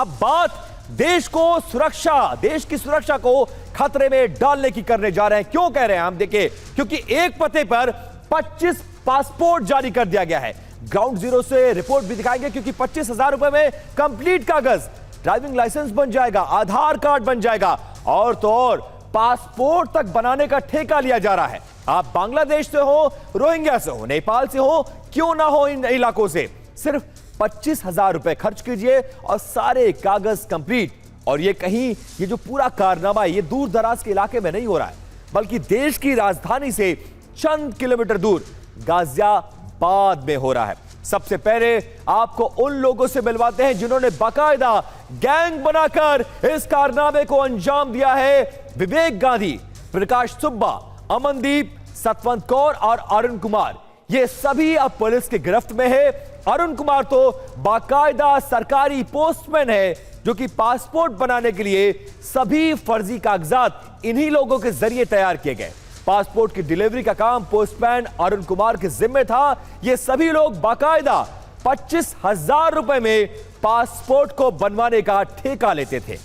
अब बात देश की सुरक्षा को खतरे में डालने की करने जा रहे हैं। क्यों कह रहे हैं हम? देखिए, क्योंकि एक पते पर 25 पासपोर्ट जारी कर दिया गया है। ग्राउंड जीरो से रिपोर्ट भी दिखाएंगे, क्योंकि 25,000 रुपए में कंप्लीट कागज, ड्राइविंग लाइसेंस बन जाएगा, आधार कार्ड बन जाएगा, और तो और पासपोर्ट तक बनाने का ठेका लिया जा रहा है। आप बांग्लादेश से हो, रोहिंग्या से हो, नेपाल से हो, क्यों ना हो, इन इलाकों से सिर्फ 25,000 रुपए खर्च कीजिए और सारे कागज कंप्लीट। और ये जो पूरा कारनामा है, ये दूर दराज के इलाके में नहीं हो रहा है, बल्कि देश की राजधानी से चंद किलोमीटर दूर गाजियाबाद में हो रहा है। सबसे पहले आपको उन लोगों से मिलवाते हैं जिन्होंने बाकायदा गैंग बनाकर इस कारनामे को अंजाम दिया है। विवेक गांधी, प्रकाश सुब्बा, अमनदीप, सतवंत कौर और अरुण कुमार, ये सभी अब पुलिस की गिरफ्त में है। अरुण कुमार तो बाकायदा सरकारी पोस्टमैन है, जो कि पासपोर्ट बनाने के लिए सभी फर्जी कागजात इन्हीं लोगों के जरिए तैयार किए गए। पासपोर्ट की डिलीवरी का काम पोस्टमैन अरुण कुमार के जिम्मे था। ये सभी लोग बाकायदा 25,000 रुपए में पासपोर्ट को बनवाने का ठेका लेते थे।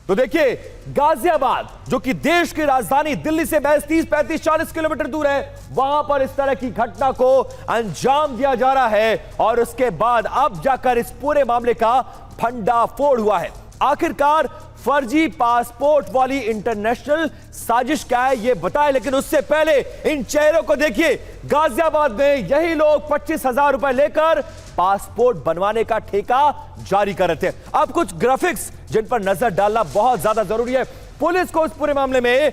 तो देखिए, गाजियाबाद, जो कि देश की राजधानी दिल्ली से महज 30, 35, 40 किलोमीटर दूर है, वहां पर इस तरह की घटना को अंजाम दिया जा रहा है। और उसके बाद अब जाकर इस पूरे मामले का भंडाफोड़ हुआ है। आखिरकार फर्जी पासपोर्ट वाली इंटरनेशनल साजिश क्या है, यह बताएं, लेकिन उससे पहले इन चेहरों को देखिए। गाजियाबाद में यही लोग 25,000 रुपए लेकर पासपोर्ट बनवाने का ठेका जारी कर रहे थे। अब कुछ ग्राफिक्स जिन पर नजर डालना बहुत ज्यादा जरूरी है। पुलिस को इस पूरे मामले में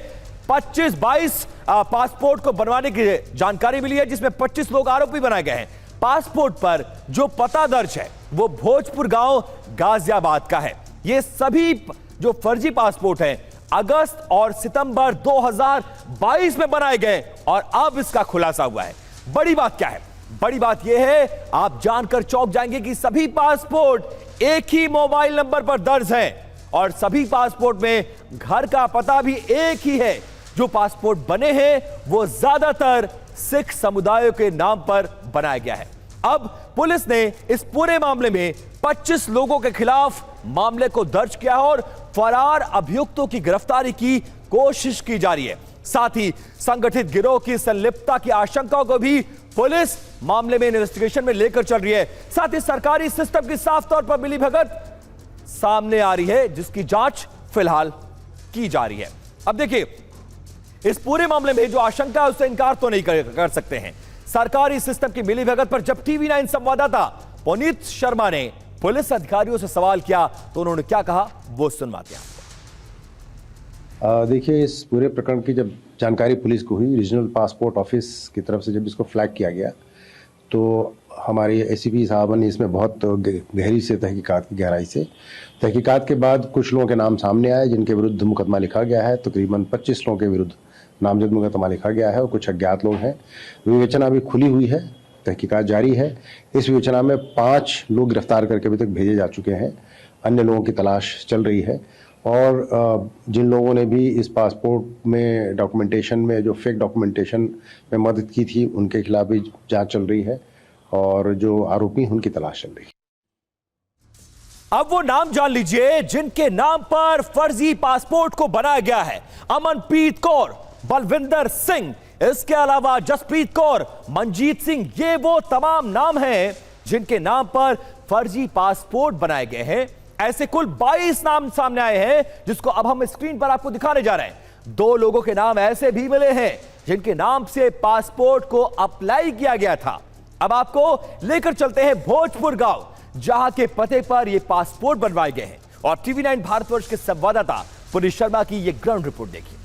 22 पासपोर्ट को बनवाने की जानकारी मिली है, जिसमें 25 लोग आरोपी बनाए गए हैं। पासपोर्ट पर जो पता दर्ज है वो भोजपुर गांव गाजियाबाद का है। ये सभी जो फर्जी पासपोर्ट हैं अगस्त और सितंबर 2022 में बनाए गए, और अब इसका खुलासा हुआ है। बड़ी बात क्या है? बड़ी बात यह है, आप जानकर चौंक जाएंगे कि सभी पासपोर्ट एक ही मोबाइल नंबर पर दर्ज हैं, और सभी पासपोर्ट में घर का पता भी एक ही है। जो पासपोर्ट बने हैं वो ज्यादातर सिख समुदायों के नाम पर बनाया गया है। अब पुलिस ने इस पूरे मामले में 25 लोगों के खिलाफ मामले को दर्ज किया और फरार अभियुक्तों की गिरफ्तारी की कोशिश की जा रही है। साथ ही संगठित गिरोह की संलिप्तता की आशंकाओं को भी पुलिस मामले में इन्वेस्टिगेशन में लेकर चल रही है। साथ ही सरकारी सिस्टम की साफ तौर पर मिलीभगत सामने आ रही है, जिसकी जांच फिलहाल की जा रही है। अब देखिए, इस पूरे मामले में जो आशंका है उससे इनकार तो नहीं कर सकते हैं। सरकारी सिस्टम की मिलीभगत पर जब TV9 संवाददाता पुनीत शर्मा ने पुलिस अधिकारियों से सवाल किया तो उन्होंने क्या कहा, वो सुनवाते हैं। देखिए, इस पूरे प्रकरण की जब जानकारी पुलिस को हुई, रीजनल पासपोर्ट ऑफिस की तरफ से जब इसको फ्लैग किया गया, तो हमारी ACP साहब ने इसमें बहुत गहरी से तहकीकात की, गहराई से तहकीकात के बाद कुछ लोगों के नाम सामने आए जिनके विरुद्ध मुकदमा लिखा गया है। तकरीबन 25 लोगों के विरुद्ध नामजद मुकदमा लिखा गया है और कुछ अज्ञात लोग हैं। विवेचना अभी खुली हुई है, तहकीकात जारी है। इस विवेचना में 5 लोग गिरफ्तार करके अभी तक भेजे जा चुके हैं। अन्य लोगों की तलाश चल रही है, और जिन लोगों ने भी इस पासपोर्ट में डॉक्यूमेंटेशन में जो फेक डॉक्यूमेंटेशन में मदद की थी, उनके खिलाफ भी जांच चल रही है, और जो आरोपी उनकी तलाश चल रही है। अब वो नाम जान लीजिए जिनके नाम पर फर्जी पासपोर्ट को बनाया गया है। अमनप्रीत कौर, बलविंदर सिंह, इसके अलावा जसप्रीत कौर, मनजीत सिंह, ये वो तमाम नाम हैं जिनके नाम पर फर्जी पासपोर्ट बनाए गए हैं। ऐसे कुल 22 नाम सामने आए हैं, जिसको अब हम स्क्रीन पर आपको दिखाने जा रहे हैं। 2 लोगों के नाम ऐसे भी मिले हैं जिनके नाम से पासपोर्ट को अप्लाई किया गया था। अब आपको लेकर चलते हैं भोजपुर गांव, जहां के पते पर यह पासपोर्ट बनवाए गए हैं, और TV9 भारतवर्ष के संवाददाता पुनीत शर्मा की यह ग्राउंड रिपोर्ट देखिए।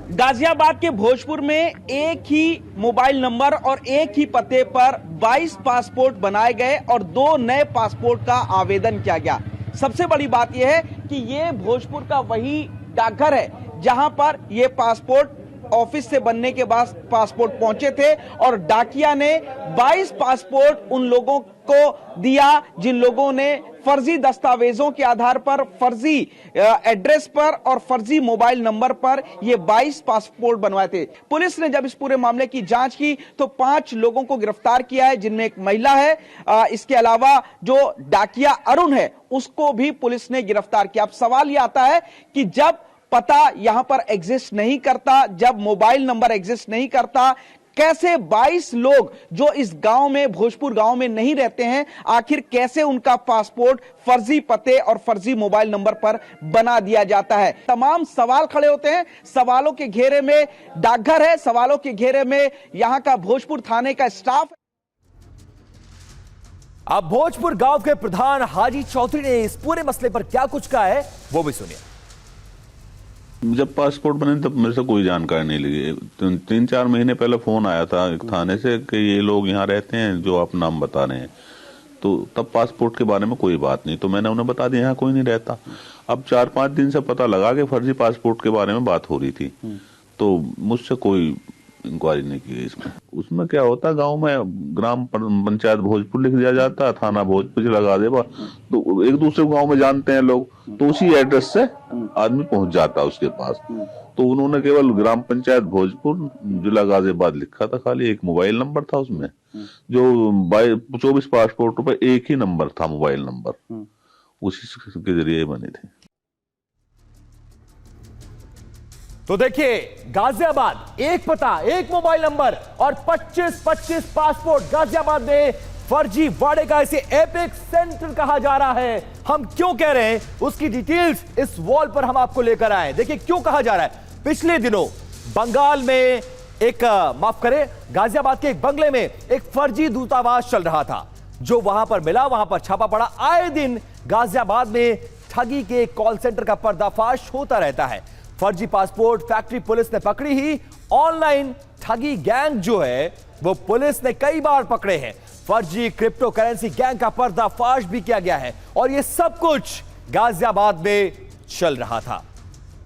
गाजियाबाद के भोजपुर में एक ही मोबाइल नंबर और एक ही पते पर 22 पासपोर्ट बनाए गए और 2 नए पासपोर्ट का आवेदन किया गया। सबसे बड़ी बात यह है कि ये भोजपुर का वही डाकघर है जहां पर ये पासपोर्ट ऑफिस से बनने के बाद पासपोर्ट पहुंचे थे और डाकिया ने 22 पासपोर्ट उन लोगों को दिया जिन लोगों ने फर्जी दस्तावेजों के आधार पर, फर्जी एड्रेस पर और फर्जी मोबाइल नंबर पर ये 22 पासपोर्ट बनवाए थे। पुलिस ने जब इस पूरे मामले की जांच की तो 5 लोगों को गिरफ्तार किया है, जिनमें एक महिला है। इसके अलावा जो डाकिया अरुण है उसको भी पुलिस ने गिरफ्तार किया। अब सवाल यह आता है कि जब पता यहां पर एग्जिस्ट नहीं करता, जब मोबाइल नंबर एग्जिस्ट नहीं करता, कैसे 22 लोग जो इस गांव में, भोजपुर गांव में नहीं रहते हैं, आखिर कैसे उनका पासपोर्ट फर्जी पते और फर्जी मोबाइल नंबर पर बना दिया जाता है? तमाम सवाल खड़े होते हैं। सवालों के घेरे में डाकघर है, सवालों के घेरे में यहां का भोजपुर थाने का स्टाफ। अब भोजपुर गांव के प्रधान हाजी चौधरी ने इस पूरे मसले पर क्या कुछ कहा है वो भी सुनिए। जब पासपोर्ट बने तब मेरे से कोई जानकारी नहीं लगी। 3-4 महीने पहले फोन आया था एक थाने से कि ये लोग यहाँ रहते हैं जो आप नाम बता रहे हैं, तो तब पासपोर्ट के बारे में कोई बात नहीं, तो मैंने उन्हें बता दिया यहाँ कोई नहीं रहता। अब 4-5 दिन से पता लगा कि फर्जी पासपोर्ट के बारे में बात हो रही थी, तो मुझसे कोई इंक्वायरी नहीं की गई इसमें। उसमें क्या होता है, गांव में ग्राम पंचायत भोजपुर लिख दिया जाता है, थाना भोजपुर लगा दे, तो एक दूसरे गांव में जानते हैं लोग, तो उसी एड्रेस से आदमी पहुंच जाता है उसके पास। तो उन्होंने केवल ग्राम पंचायत भोजपुर जिला गाजियाबाद लिखा था, खाली एक मोबाइल नंबर था उसमें, जो 24 पासपोर्ट पे एक ही नंबर था, मोबाइल नंबर, उसी के जरिए बने थे। तो देखिए, गाजियाबाद एक पता, एक मोबाइल नंबर और 25 पासपोर्ट। गाजियाबाद में फर्जी वाड़े का इसे एपिक सेंटर कहा जा रहा है। हम क्यों कह रहे हैं उसकी डिटेल्स इस वॉल पर हम आपको लेकर आए। देखिए क्यों कहा जा रहा है। पिछले दिनों बंगाल में माफ करें, गाजियाबाद के एक बंगले में एक फर्जी दूतावास चल रहा था, जो वहां पर मिला, वहां पर छापा पड़ा। आए दिन गाजियाबाद में ठगी के कॉल सेंटर का पर्दाफाश होता रहता है। फर्जी पासपोर्ट फैक्ट्री पुलिस ने पकड़ी ही। ऑनलाइन ठगी गैंग जो है वो पुलिस ने कई बार पकड़े हैं। फर्जी क्रिप्टो करेंसी गैंग का पर्दाफाश भी किया गया है और ये सब कुछ गाजियाबाद में चल रहा था।